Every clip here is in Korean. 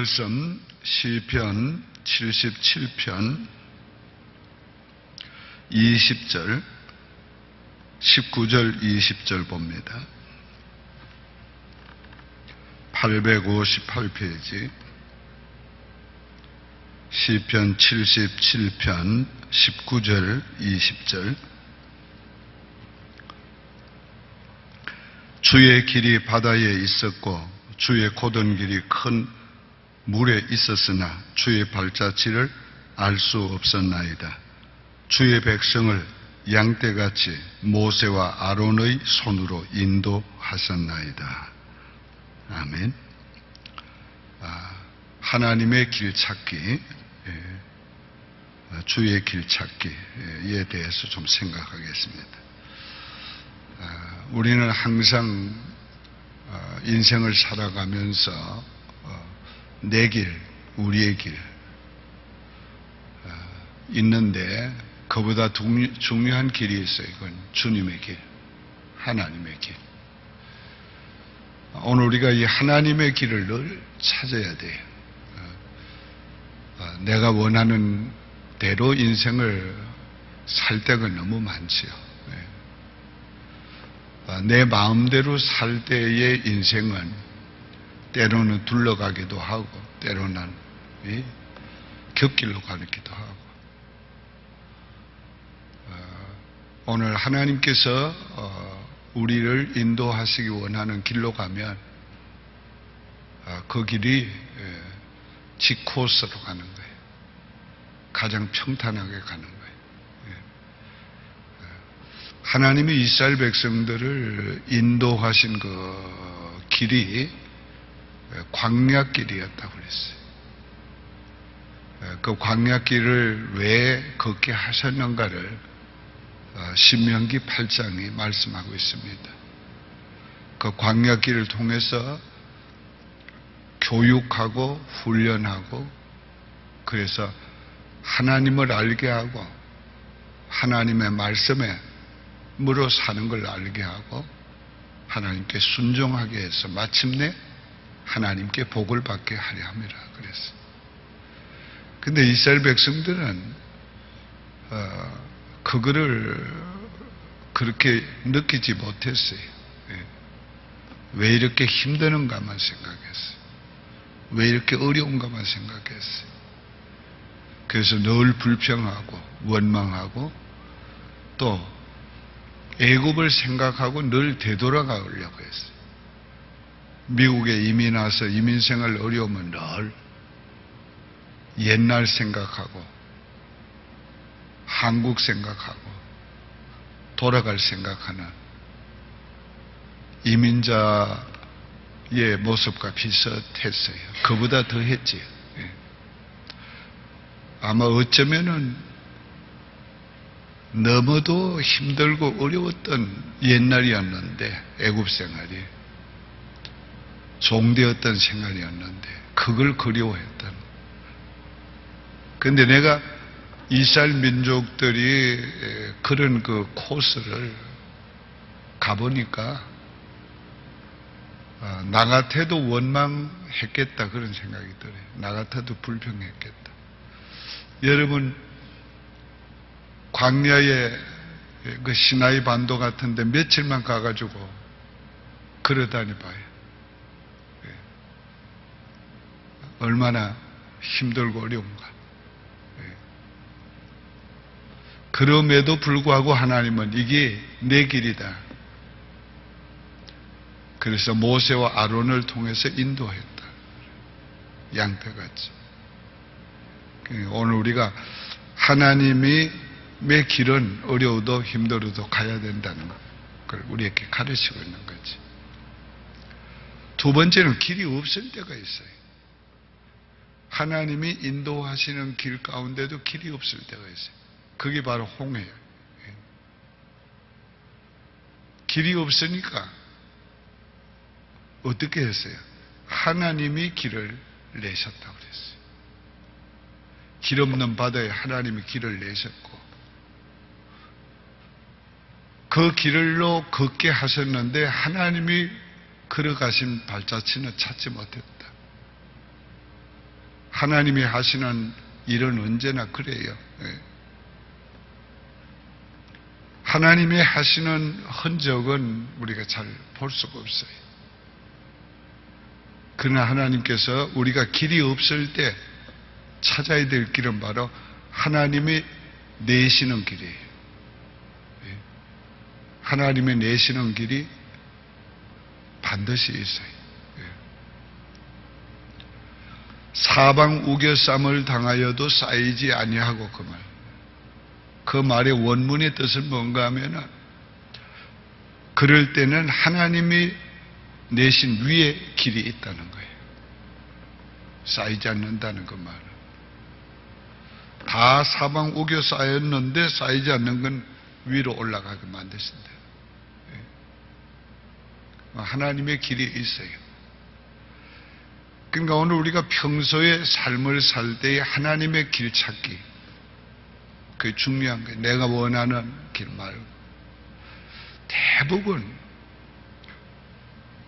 말씀 시편 77편 20절, 19절, 20절 봅니다. 858페이지 시편 77편 19절, 20절. 주의 길이 바다에 있었고 주의 고든 길이 큰 물에 있었으나 주의 발자취를 알 수 없었나이다. 주의 백성을 양떼같이 모세와 아론의 손으로 인도하셨나이다. 아멘. 하나님의 길 찾기, 주의 길 찾기에 대해서 좀 생각하겠습니다. 우리는 항상 인생을 살아가면서 내 길, 우리의 길 있는데 그보다 중요한 길이 있어요. 이건 주님의 길, 하나님의 길. 오늘 우리가 이 하나님의 길을 늘 찾아야 돼요. 내가 원하는 대로 인생을 살 때가 너무 많지요. 내 마음대로 살 때의 인생은 때로는 둘러가기도 하고 때로는 곁길로 가기도 하고. 오늘 하나님께서 우리를 인도하시기 원하는 길로 가면 그 길이 직코스로 가는 거예요. 가장 평탄하게 가는 거예요. 하나님이 이스라엘 백성들을 인도하신 그 길이 광야길이었다고 그랬어요. 그 광야길을 왜 걷게 하셨는가를 신명기 8장이 말씀하고 있습니다. 그 광야길을 통해서 교육하고 훈련하고 그래서 하나님을 알게 하고 하나님의 말씀에 물어 사는 걸 알게 하고 하나님께 순종하게 해서 마침내 하나님께 복을 받게 하려 함이라 그랬어요. 근데 이스라엘 백성들은 그거를 그렇게 느끼지 못했어요. 왜 이렇게 힘드는가만 생각했어요. 왜 이렇게 어려운가만 생각했어요. 그래서 늘 불평하고 원망하고 또 애굽을 생각하고 늘 되돌아가려고 했어요. 미국에 이민 와서 이민생활 어려우면 늘 옛날 생각하고 한국 생각하고 돌아갈 생각하는 이민자의 모습과 비슷했어요. 그보다 더 했지요. 아마 어쩌면은 너무도 힘들고 어려웠던 옛날이었는데 애굽 생활이 종되었던 생활이었는데 그걸 그리워했던. 그런데 내가 이스라엘 민족들이 그런 그 코스를 가보니까 나 같아도 원망했겠다 그런 생각이 들어요. 나 같아도 불평했겠다. 여러분 광야의 그 시나이 반도 같은데 며칠만 가가지고 걸어다니 봐요. 얼마나 힘들고 어려운가. 그럼에도 불구하고 하나님은 이게 내 길이다. 그래서 모세와 아론을 통해서 인도했다. 양떼같이. 오늘 우리가 하나님이 내 길은 어려워도 힘들어도 가야 된다는 걸 우리에게 가르치고 있는 거지. 두 번째는 길이 없을 때가 있어요. 하나님이 인도하시는 길 가운데도 길이 없을 때가 있어요. 그게 바로 홍해예요. 길이 없으니까 어떻게 했어요? 하나님이 길을 내셨다고 그랬어요. 길 없는 바다에 하나님이 길을 내셨고 그 길로 걷게 하셨는데 하나님이 걸어가신 발자취는 찾지 못했다. 하나님이 하시는 일은 언제나 그래요. 하나님이 하시는 흔적은 우리가 잘 볼 수가 없어요. 그러나 하나님께서 우리가 길이 없을 때 찾아야 될 길은 바로 하나님이 내시는 길이에요. 하나님이 내시는 길이 반드시 있어요. 사방 우겨쌈을 당하여도 쌓이지 아니하고 그 말. 그 말의 원문의 뜻은 뭔가 하면은 그럴 때는 하나님이 내신 위에 길이 있다는 거예요. 쌓이지 않는다는 그 말은. 다 사방 우겨 쌓였는데 쌓이지 않는 건 위로 올라가게 만드신다. 하나님의 길이 있어요. 그러니까 오늘 우리가 평소에 삶을 살 때에 하나님의 길 찾기, 그게 중요한 거예요. 내가 원하는 길 말고. 대부분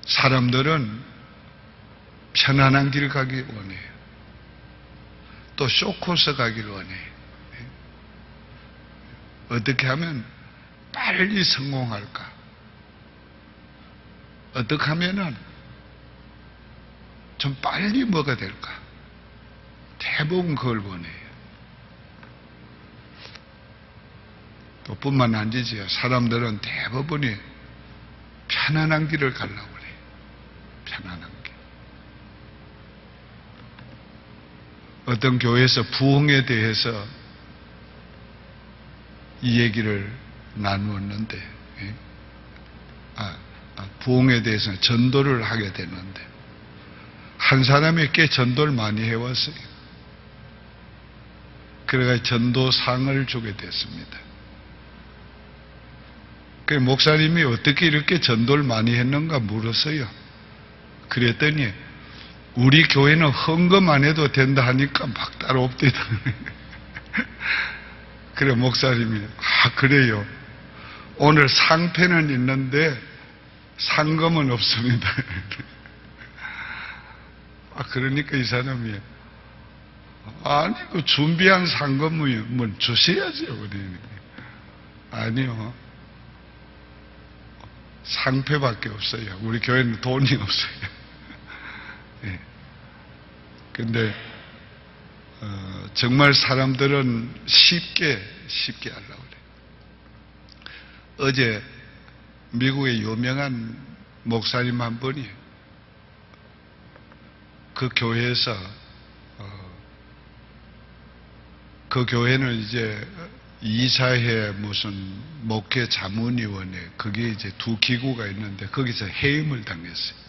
사람들은 편안한 길 가길 원해요. 또 쇼코스 가길 원해요. 어떻게 하면 빨리 성공할까? 어떻게 하면은 좀 빨리 뭐가 될까? 대부분 그걸 원해요. 또 뿐만 아니지요. 사람들은 대부분이 편안한 길을 가려고 그래요. 편안한 길. 어떤 교회에서 부흥에 대해서 이 얘기를 나누었는데, 부흥에 대해서는 전도를 하게 됐는데, 한 사람이 꽤 전도를 많이 해왔어요. 그래가 전도상을 주게 됐습니다. 그 목사님이 어떻게 이렇게 전도를 많이 했는가 물었어요. 그랬더니 우리 교회는 헌금 안 해도 된다 하니까 막 따로 없대다. 그래 목사님이 그래요. 오늘 상패는 있는데 상금은 없습니다. 그러니까 이 사람이 아니 그 준비한 상금은 주셔야죠. 아니요. 상패밖에 없어요. 우리 교회는 돈이 없어요. 예. 근데 정말 사람들은 쉽게 하려고 그래요. 어제 미국의 유명한 목사님 한 분이 그 교회에서 그 교회는 이제 이사회 무슨 목회 자문위원회 그게 이제 두 기구가 있는데 거기서 해임을 당했어요.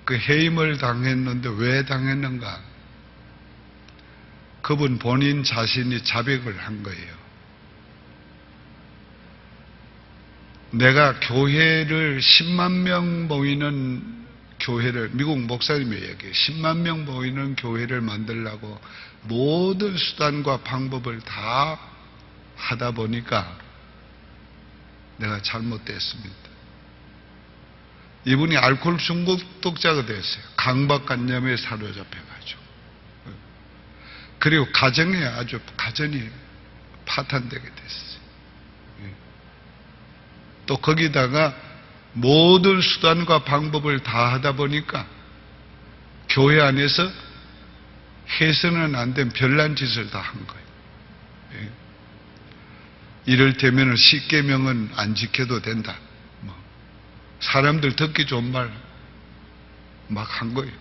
그 해임을 당했는데 왜 당했는가? 그분 본인 자신이 자백을 한 거예요. 내가 교회를 10만 명 모이는 교회를, 미국 목사님이 얘기해요. 10만 명 모이는 교회를 만들려고 모든 수단과 방법을 다 하다 보니까 내가 잘못됐습니다. 이분이 알코올 중독자가 됐어요. 강박관념에 사로잡혀가지고. 그리고 가정이 파탄되게 됐어요. 또 거기다가 모든 수단과 방법을 다 하다 보니까 교회 안에서 해서는 안 된 별난 짓을 다 한 거예요. 이를테면 10계명은 안 지켜도 된다. 사람들 듣기 좋은 말 막 한 거예요.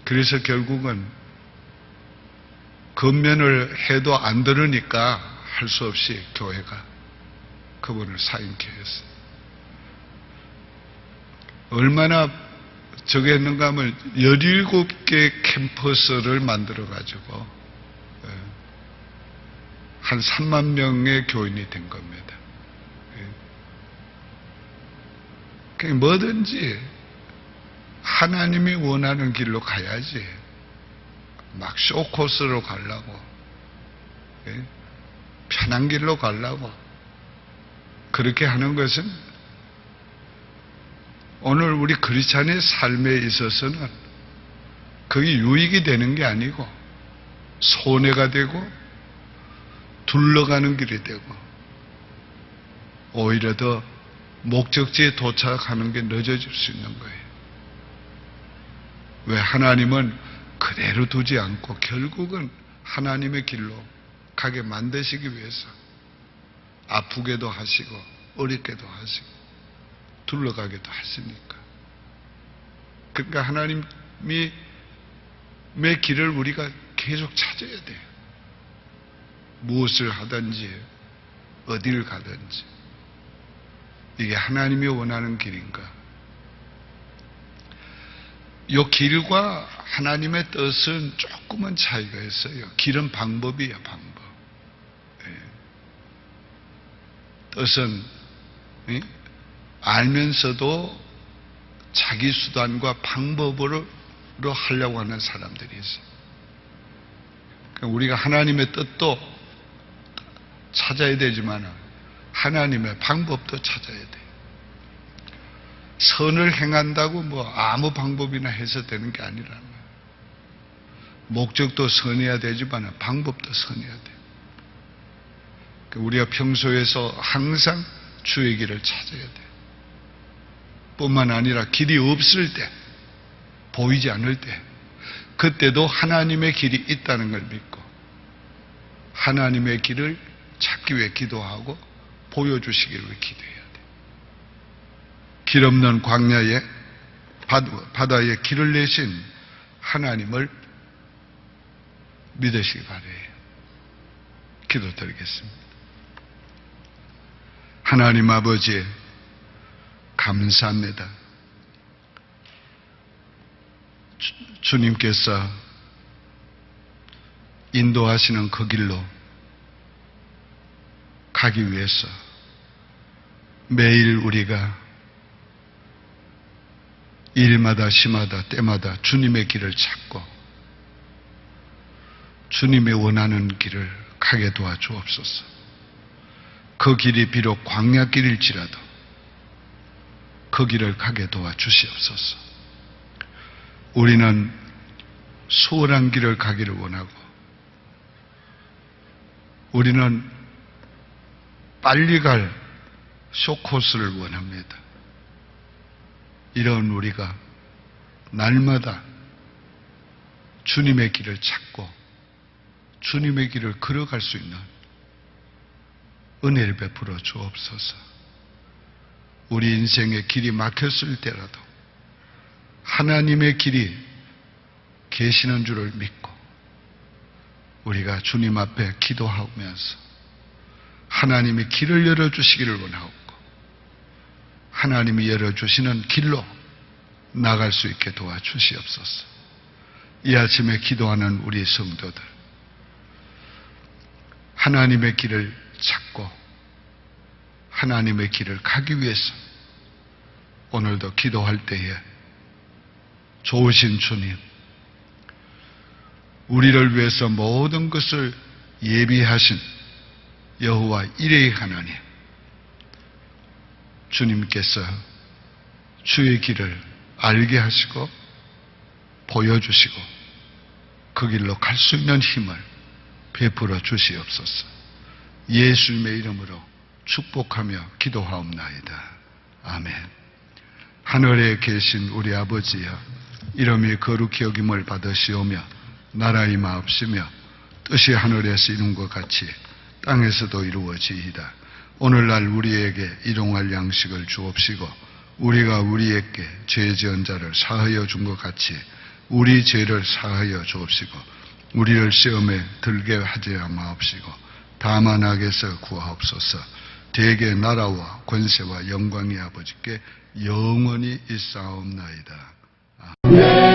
그래서 결국은 건면을 해도 안 들으니까 할 수 없이 교회가 그분을 사임케 했어요. 얼마나 저게 했는가 하면 17개 캠퍼스를 만들어가지고 한 3만 명의 교인이 된 겁니다. 그러니까 뭐든지 하나님이 원하는 길로 가야지. 막 쇼코스로 가려고, 편한 길로 가려고 그렇게 하는 것은 오늘 우리 크리스찬의 삶에 있어서는 그게 유익이 되는 게 아니고 손해가 되고 둘러가는 길이 되고 오히려 더 목적지에 도착하는 게 늦어질 수 있는 거예요. 왜? 하나님은 그대로 두지 않고 결국은 하나님의 길로 가게 만드시기 위해서 아프게도 하시고 어렵게도 하시고 둘러가게도 하시니까. 그러니까 하나님이 의 길을 우리가 계속 찾아야 돼요. 무엇을 하든지 어디를 가든지 이게 하나님이 원하는 길인가? 이 길과 하나님의 뜻은 조금은 차이가 있어요. 길은 방법이에요, 방법. 뜻은 알면서도 자기 수단과 방법으로 하려고 하는 사람들이 있어요. 그러니까 우리가 하나님의 뜻도 찾아야 되지만 하나님의 방법도 찾아야 돼요. 선을 행한다고 뭐 아무 방법이나 해서 되는 게 아니라는 거예요. 목적도 선해야 되지만 방법도 선해야 돼요. 그러니까 우리가 평소에서 항상 주의 길을 찾아야 돼요. 뿐만 아니라 길이 없을 때, 보이지 않을 때, 그때도 하나님의 길이 있다는 걸 믿고 하나님의 길을 찾기 위해 기도하고 보여주시기를 위해 기도해야 돼요. 길 없는 광야에 바다에 길을 내신 하나님을 믿으시기 바라요. 기도드리겠습니다. 하나님 아버지 감사합니다. 주님께서 인도하시는 그 길로 가기 위해서 매일 우리가 일마다 시마다 때마다 주님의 길을 찾고 주님의 원하는 길을 가게 도와주옵소서. 그 길이 비록 광야길일지라도 그 길을 가게 도와주시옵소서. 우리는 수월한 길을 가기를 원하고 우리는 빨리 갈 쇼코스를 원합니다. 이런 우리가 날마다 주님의 길을 찾고 주님의 길을 걸어갈 수 있는 은혜를 베풀어 주옵소서. 우리 인생의 길이 막혔을 때라도 하나님의 길이 계시는 줄을 믿고 우리가 주님 앞에 기도하면서 하나님이 길을 열어주시기를 원하고 하나님이 열어주시는 길로 나갈 수 있게 도와주시옵소서. 이 아침에 기도하는 우리 성도들 하나님의 길을 찾고 하나님의 길을 가기 위해서 오늘도 기도할 때에 좋으신 주님, 우리를 위해서 모든 것을 예비하신 여호와 이레의 하나님, 주님께서 주의 길을 알게 하시고 보여주시고 그 길로 갈 수 있는 힘을 베풀어 주시옵소서. 예수님의 이름으로 축복하며 기도하옵나이다. 아멘. 하늘에 계신 우리 아버지여, 이름이 거룩히 여김을 받으시오며 나라의 임하옵시며 뜻이 하늘에서 이룬 것 같이 땅에서도 이루어지이다. 오늘날 우리에게 일용할 양식을 주옵시고 우리가 우리에게 죄 지은 자를 사하여 준 것 같이 우리 죄를 사하여 주옵시고 우리를 시험에 들게 하지 마옵시고 다만 악에서 구하옵소서. 대개 나라와 권세와 영광이 아버지께 영원히 있사옵나이다. 아멘.